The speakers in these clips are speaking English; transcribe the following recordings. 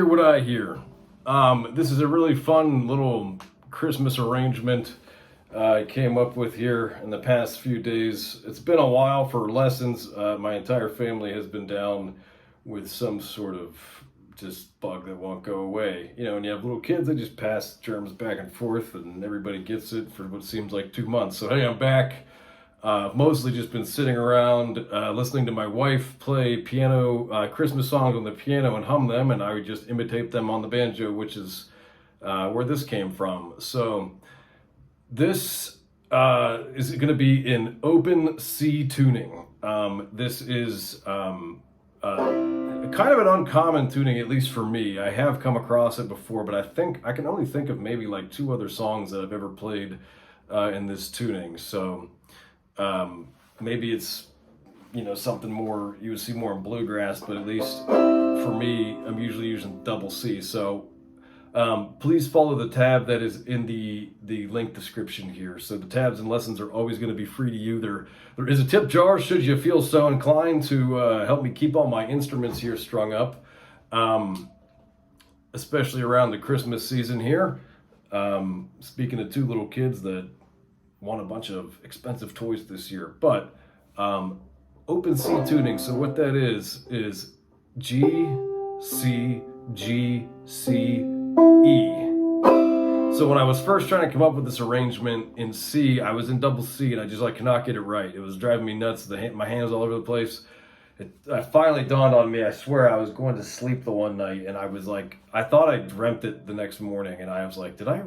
hear what I hear. This is a really fun little Christmas arrangement I came up with here in the past few days. It's been a while for lessons. My entire family has been down with some sort of just bug that won't go away. You know, when you have little kids, they just pass germs back and forth and everybody gets it for what seems like 2 months. So hey, I'm back. Mostly just been sitting around listening to my wife play piano, Christmas songs on the piano and hum them, and I would just imitate them on the banjo, which is where this came from. So this is going to be in open C tuning. This is kind of an uncommon tuning, at least for me. I have come across it before, but I think I can only think of maybe like 2 other songs that I've ever played in this tuning. So maybe it's, you know, something more you would see more in bluegrass, but at least for me, I'm usually using double C. So please follow the tab that is in the link description here. So the tabs and lessons are always going to be free to you. There is a tip jar should you feel so inclined to help me keep all my instruments here strung up, especially around the Christmas season here. Speaking of 2 little kids that want a bunch of expensive toys this year, but open C tuning. So what that is G, C, G, C, E. So when I was first trying to come up with this arrangement in C, I was in double C and I just cannot get it right. It was driving me nuts. My hands all over the place. It finally dawned on me. I swear I was going to sleep the one night and I was like, I thought I dreamt it the next morning, and I was like, did I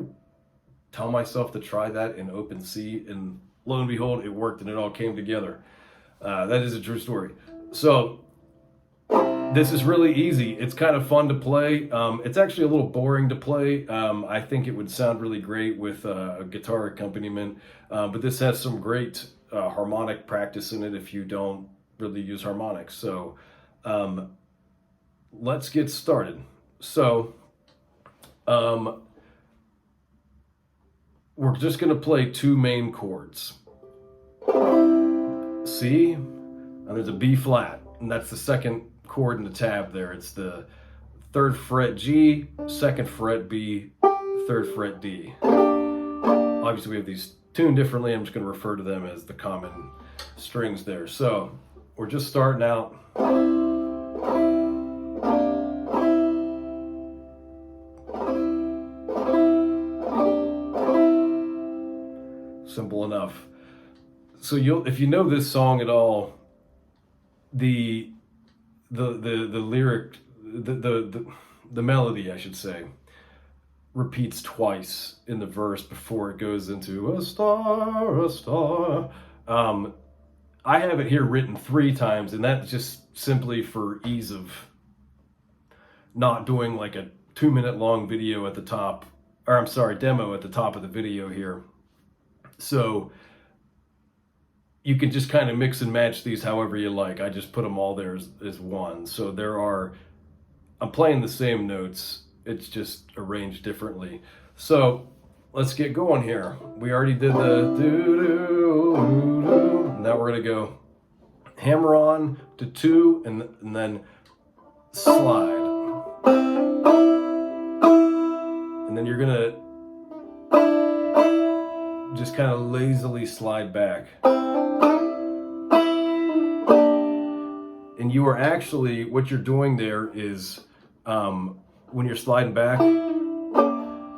tell myself to try that in open C? And lo and behold, it worked and it all came together. That is a true story. So this is really easy. It's kind of fun to play. It's actually a little boring to play. I think it would sound really great with a guitar accompaniment, but this has some great harmonic practice in it if you don't really use harmonics. So let's get started. So we're just going to play 2 main chords. C, and there's a B flat, and that's the second chord in the tab there. It's the 3rd fret G, 2nd fret B, 3rd fret D. Obviously we have these tuned differently. I'm just going to refer to them as the common strings there. So we're just starting out. Simple enough. So if you know this song at all, the lyric, the melody, I should say, repeats twice in the verse before it goes into a star, a star. I have it here written 3 times, and that's just simply for ease of not doing like a 2-minute long video at the top, or I'm sorry, demo at the top of the video here. So you can just kind of mix and match these however you like. I just put them all there as one. So I'm playing the same notes, it's just arranged differently. So let's get going here. We already did the do-do-do-do. Now we're gonna go hammer on to 2 and then slide. And then you're gonna just kind of lazily slide back. And you are actually, what you're doing there is, when you're sliding back,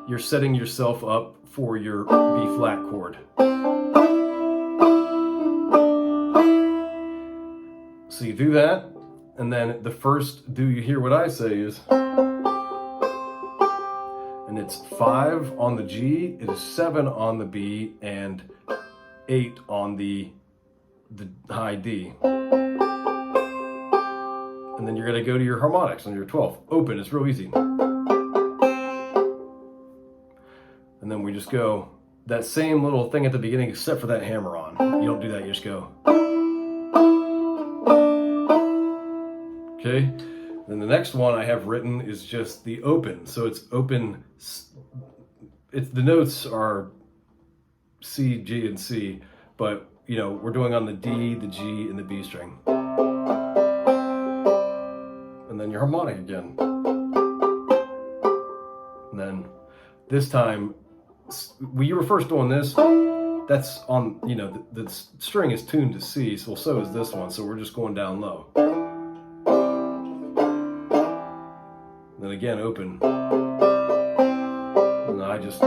you're setting yourself up for your B flat chord. So you do that, and then the first do you hear what I say is, and it's 5 on the G, it is 7 on the B, and 8 on the high D. And then you're going to go to your harmonics on your 12th. Open, it's real easy. And then we just go that same little thing at the beginning, except for that hammer on. You don't do that, you just go. Okay? Then the next one I have written is just the open. So it's open. The notes are C, G, and C, but you know, we're doing on the D, the G, and the B string. And then your harmonic again. And then this time, when you were first doing this, that's on, you know, the string is tuned to C, so is this one, so we're just going down low. Then again, open. And I just...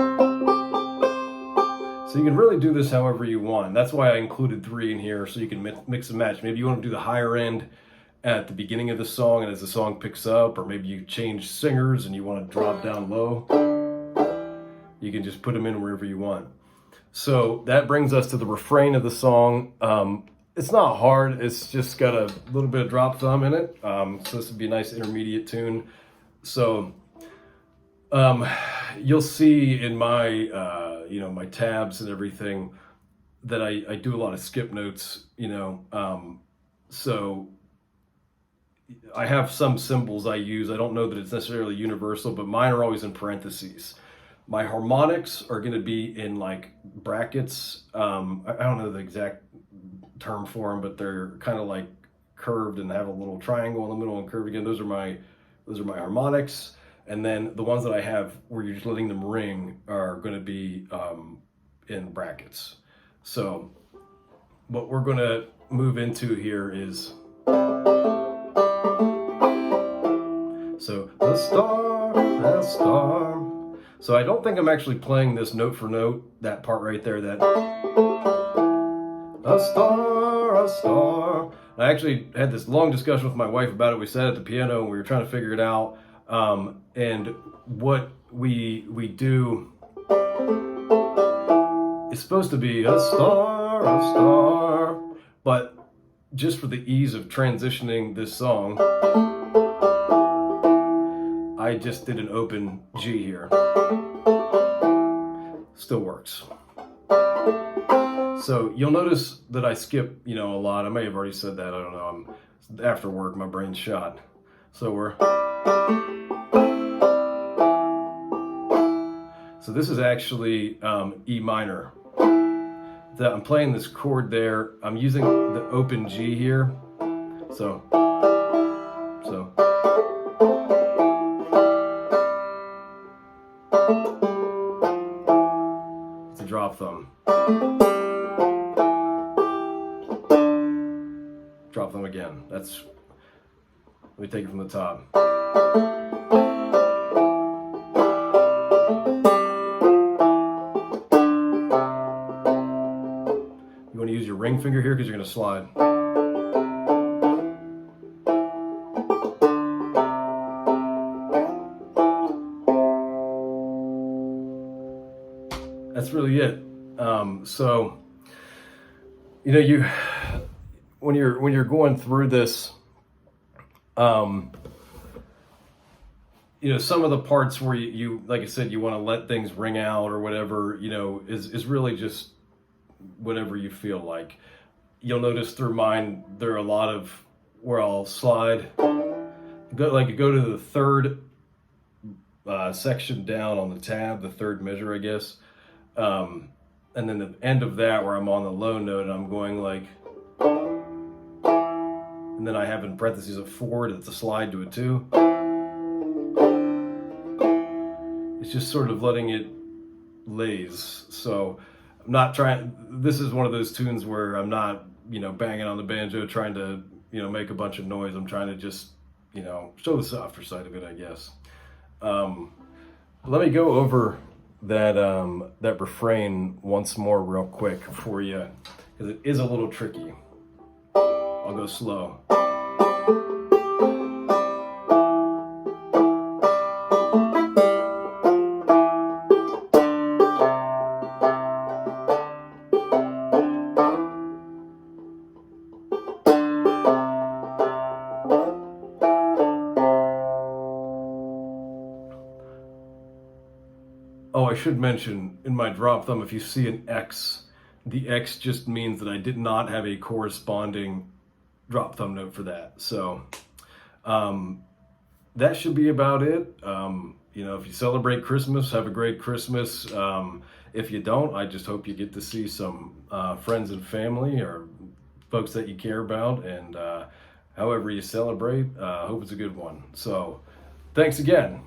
So you can really do this however you want. That's why I included 3 in here, so you can mix and match. Maybe you want to do the higher end at the beginning of the song, and as the song picks up, or maybe you change singers and you want to drop down low. You can just put them in wherever you want. So that brings us to the refrain of the song. It's not hard, it's just got a little bit of drop thumb in it. So this would be a nice intermediate tune. So you'll see in my, you know, my tabs and everything that I do a lot of skip notes, you know. So I have some symbols I use. I don't know that it's necessarily universal, but mine are always in parentheses. My harmonics are going to be in like brackets. I don't know the exact term for them, but they're kind of like curved and have a little triangle in the middle and curved again. Those are my harmonics. And then the ones that I have where you're just letting them ring are going to be in brackets. So what we're going to move into here is, so the star. So I don't think I'm actually playing this note for note, that part right there, that a star. I actually had this long discussion with my wife about it. We sat at the piano and we were trying to figure it out. And what we do is supposed to be a star. But just for the ease of transitioning this song, I just did an open G here. Still works. So you'll notice that I skip, you know, a lot. I may have already said that. I don't know. After work, my brain's shot. So so this is actually E minor. That I'm playing this chord there. I'm using the open G here. So. It's a drop thumb. Drop thumb again. Let me take it from the top. You want to use your ring finger here because you're going to slide. That's really it. So, you know, when you're going through this, you know, some of the parts where you like I said, you want to let things ring out or whatever, you know, is really just whatever you feel like. You'll notice through mine, there are a lot of where I'll slide. Go to the third section down on the tab, the third measure, I guess. And then the end of that where I'm on the low note and I'm going like, and then I have in parentheses a 4 that's a slide to a 2. It's just sort of letting it laze. So I'm not trying, this is one of those tunes where I'm not, you know, banging on the banjo trying to, you know, make a bunch of noise. I'm trying to just, you know, show the softer side of it, I guess. Let me go over that refrain once more real quick for you, because it is a little tricky. I'll go slow. Oh, I should mention, in my drop thumb, if you see an X, the X just means that I did not have a corresponding drop thumb note for that. So that should be about it. You know, if you celebrate Christmas, have a great Christmas. If you don't, I just hope you get to see some friends and family or folks that you care about. And however you celebrate, I hope it's a good one. So thanks again.